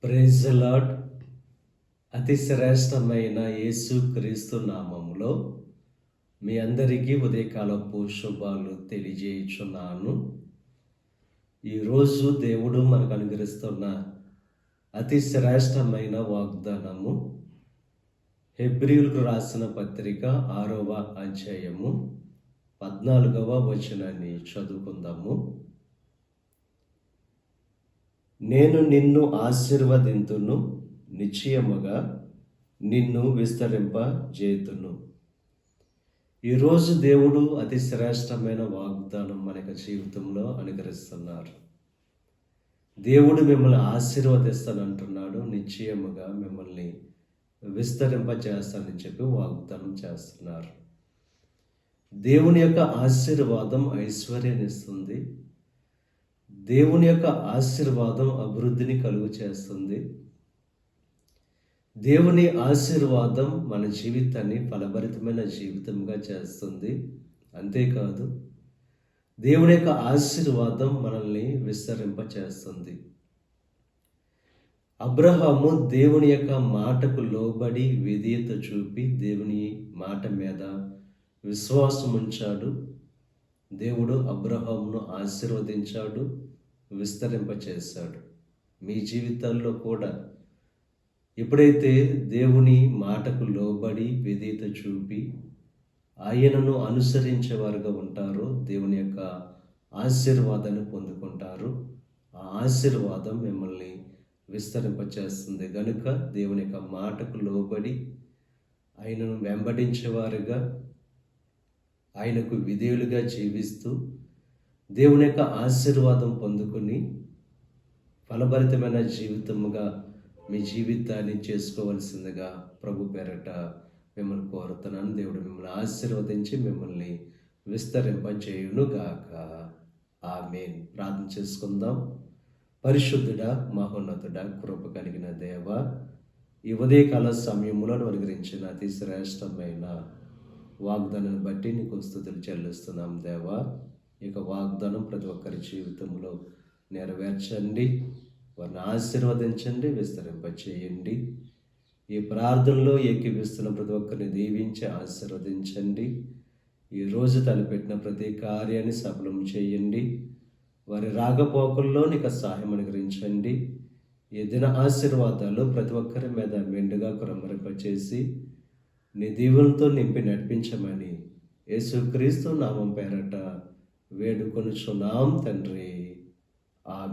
Praise the lord. అతి శ్రేష్టమైన యేసు క్రీస్తు నామములో మీ అందరికీ ఉదయకాలపు శుభాలు తెలియజేయుచున్నాను. ఈరోజు దేవుడు మనకు అనుగ్రహిస్తున్న అతి శ్రేష్టమైన వాగ్దానము హెబ్రీయులకు రాసిన పత్రిక 6వ అధ్యాయము 14వ వచనాన్ని చదువుకుందాము. నేను నిన్ను ఆశీర్వదింతును, నిశ్చయముగా నిన్ను విస్తరింపజేతును. ఈరోజు దేవుడు అతి శ్రేష్టమైన వాగ్దానం మన జీవితంలో అనుగ్రహిస్తున్నారు. దేవుడు మిమ్మల్ని ఆశీర్వదిస్తానంటున్నాడు, నిశ్చయముగా మిమ్మల్ని విస్తరింపజేస్తానని చెప్పి వాగ్దానం చేస్తున్నారు. దేవుని యొక్క ఆశీర్వాదం ఐశ్వర్యాన్ని ఇస్తుంది. దేవుని యొక్క ఆశీర్వాదం అభివృద్ధిని కలుగు చేస్తుంది. దేవుని ఆశీర్వాదం మన జీవితాన్ని ఫలభరితమైన జీవితంగా చేస్తుంది. అంతేకాదు, దేవుని యొక్క ఆశీర్వాదం మనల్ని విస్తరింప చేస్తుంది. అబ్రహాము దేవుని యొక్క మాటకు లోబడి విధేయత చూపి దేవుని మాట మీద విశ్వాసం ఉంచాడు. దేవుడు అబ్రహామును ఆశీర్వదించాడు, విస్తరింపచేశాడు. మీ జీవితాల్లో కూడా ఎప్పుడైతే దేవుని మాటకు లోబడి విధేయత చూపి ఆయనను అనుసరించేవారుగా ఉంటారో దేవుని యొక్క ఆశీర్వాదాన్ని పొందుకుంటారు. ఆ ఆశీర్వాదం మిమ్మల్ని విస్తరింపచేస్తుంది. గనుక దేవుని యొక్క మాటకు లోబడి ఆయనను వెంబడించేవారుగా, ఆయనకు విధేయులుగా జీవిస్తూ దేవుని యొక్క ఆశీర్వాదం పొందుకుని ఫలభరితమైన జీవితముగా మీ జీవితాన్ని చేసుకోవలసిందిగా ప్రభు పేరట మిమ్మల్ని కోరుతున్నాను. దేవుడు మిమ్మల్ని ఆశీర్వదించి మిమ్మల్ని విస్తరింపజేయునుగాక. ఆమేన్. ప్రార్థన చేసుకుందాం. పరిశుద్ధుడా, మహోన్నతుడా, కృప కలిగిన దేవ, ఈ ఉదయకాల సమయంలో అనుగ్రహించిన అతి శ్రేష్టమైన వాగ్దానాన్ని బట్టి నీకు స్తుతులు చెల్లిస్తున్నాం దేవా. ఇక వాగ్దానం ప్రతి ఒక్కరి జీవితంలో నెరవేర్చండి, వారిని ఆశీర్వదించండి, విస్తరింపచేయండి. ఈ ప్రార్థనలో ఏకీవిస్తున్న ప్రతి ఒక్కరిని దీవించి ఆశీర్వదించండి. ఈరోజు తలపెట్టిన ప్రతి కార్యాన్ని సఫలం చేయండి. వారి రాకపోకల్లో నీకు సహాయం అనుగ్రహించండి. ఈ దిన ఆశీర్వాదాలు ప్రతి ఒక్కరి మీద మెండుగా కుమ్మరింపచేసి నీ దీవులతో నింపి నడిపించమని యేసుక్రీస్తు నామం పేరట వేడుకొనుచున్నాం తండ్రి. ఆమేన్.